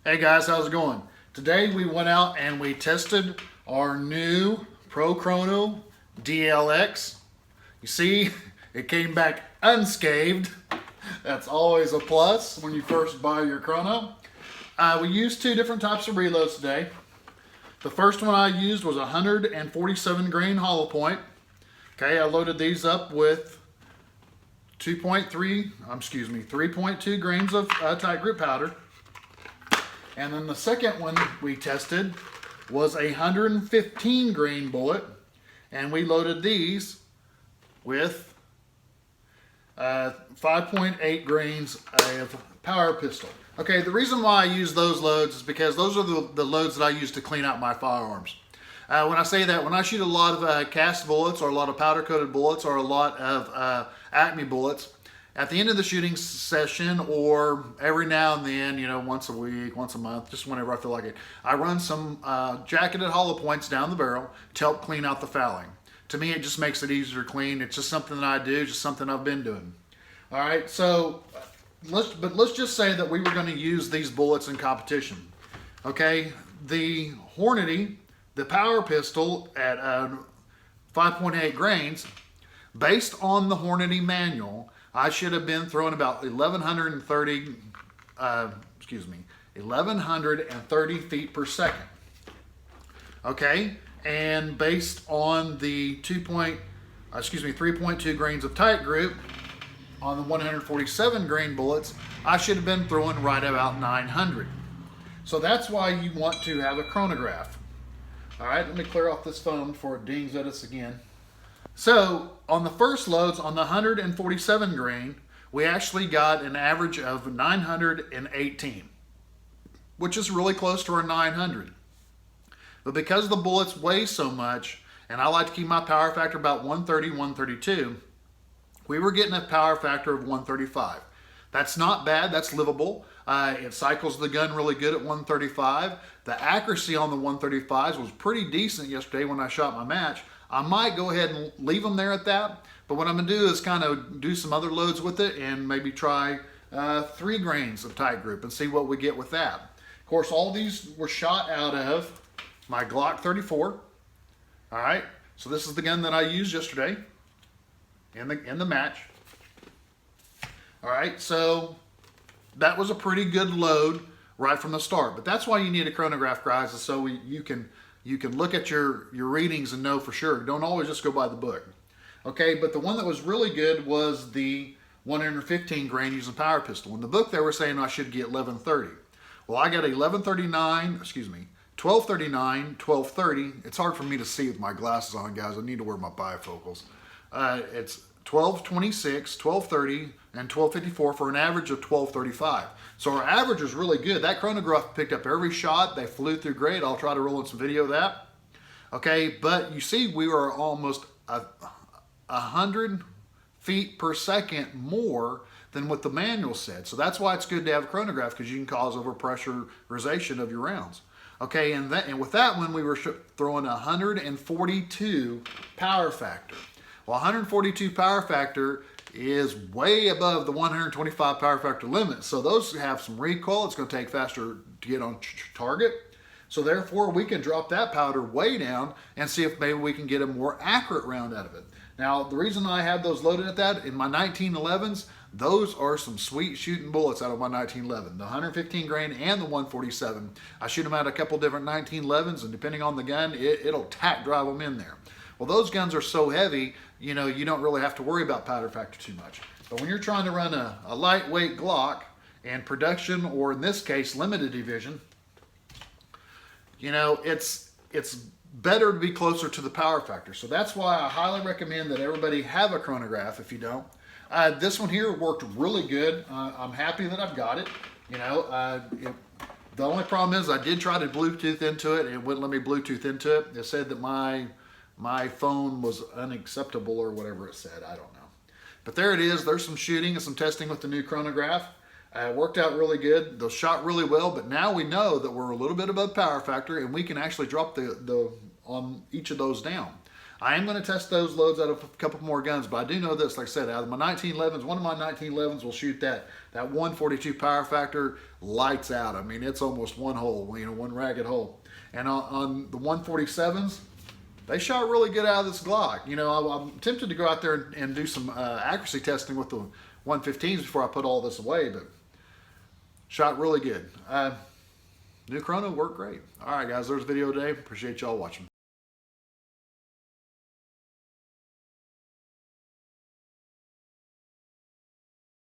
Hey guys, how's it going? Today we went out and we tested our new ProCrono DLX. You see, it came back unscathed. That's always a plus when you first buy your chrono. We used two different types of reloads today. The first one I used was 147 grain hollow point. Okay, I loaded these up with 3.2 grains of tight grip powder. And then the second one we tested was a 115 grain bullet, and we loaded these with 5.8 grains of power pistol. Okay, the reason why I use those loads is because those are the loads that I use to clean out my firearms. When I say that, when I shoot a lot of cast bullets or a lot of powder coated bullets or a lot of Acme bullets, at the end of the shooting session or every now and then, you know, once a week, once a month, just whenever I feel like it, I run some jacketed hollow points down the barrel to help clean out the fouling. To me, it just makes it easier to clean. It's just something that I do, just something I've been doing. All right, so let's just say that we were going to use these bullets in competition. Okay, the Hornady, the power pistol at 5.8 grains, based on the Hornady manual, I should have been throwing about 1,130 feet per second. Okay, and based on the 3.2 grains of tight grip on the 147 grain bullets, I should have been throwing right about 900. So that's why you want to have a chronograph. All right, let me clear off this phone before it dings at us again. So on the first loads on the 147 grain, we actually got an average of 918, which is really close to our 900. But because the bullets weigh so much, and I like to keep my power factor about 130, 132, we were getting a power factor of 135. That's not bad, that's livable. It cycles the gun really good at 135. The accuracy on the 135s was pretty decent yesterday when I shot my match. I might go ahead and leave them there at that, but what I'm going to do is kind of do some other loads with it and maybe try 3 grains of tight grip and see what we get with that. Of course, all these were shot out of my Glock 34. All right, so this is the gun that I used yesterday in the match. All right, so that was a pretty good load right from the start, but that's why you need a chronograph, guys, is so you can look at your readings and know for sure. Don't always just go by the book. Okay, but the one that was really good was the 115 grain using power pistol. In the book, they were saying I should get 1130. Well, I got 1239, 1230. It's hard for me to see with my glasses on, guys. I need to wear my bifocals. It's 1226, 1230, and 1254 for an average of 1235. So our average is really good. That chronograph picked up every shot. They flew through great. I'll try to roll in some video of that. Okay, but you see we were almost 100 feet per second more than what the manual said. So that's why it's good to have a chronograph, because you can cause overpressurization of your rounds. Okay, and with that one, we were throwing 142 power factor. Well, 142 power factor is way above the 125 power factor limit. So those have some recoil. It's going to take faster to get on target. So therefore, we can drop that powder way down and see if maybe we can get a more accurate round out of it. Now, the reason I have those loaded at that, in my 1911s, those are some sweet shooting bullets out of my 1911. The 115 grain and the 147. I shoot them out a couple different 1911s, and depending on the gun, it'll tack drive them in there. Well, those guns are so heavy, you know, you don't really have to worry about powder factor too much. But when you're trying to run a lightweight Glock and production, or in this case, limited division, you know, it's better to be closer to the power factor. So that's why I highly recommend that everybody have a chronograph if you don't. This one here worked really good. I'm happy that I've got it. You know, the only problem is I did try to Bluetooth into it. It wouldn't let me Bluetooth into it. It said that my phone was unacceptable or whatever it said. I don't know. But there it is. There's some shooting and some testing with the new chronograph. It worked out really good. Those shot really well, but now we know that we're a little bit above power factor, and we can actually drop the on each of those down. I am going to test those loads out of a couple more guns, but I do know this, like I said, out of my 1911s, one of my 1911s will shoot that 142 power factor lights out. I mean, it's almost one hole, you know, one ragged hole. And on the 147s, they shot really good out of this Glock. You know, I'm tempted to go out there and do some accuracy testing with the 115s before I put all this away, but shot really good. New Chrono worked great. All right, guys, there's a video today. Appreciate y'all watching.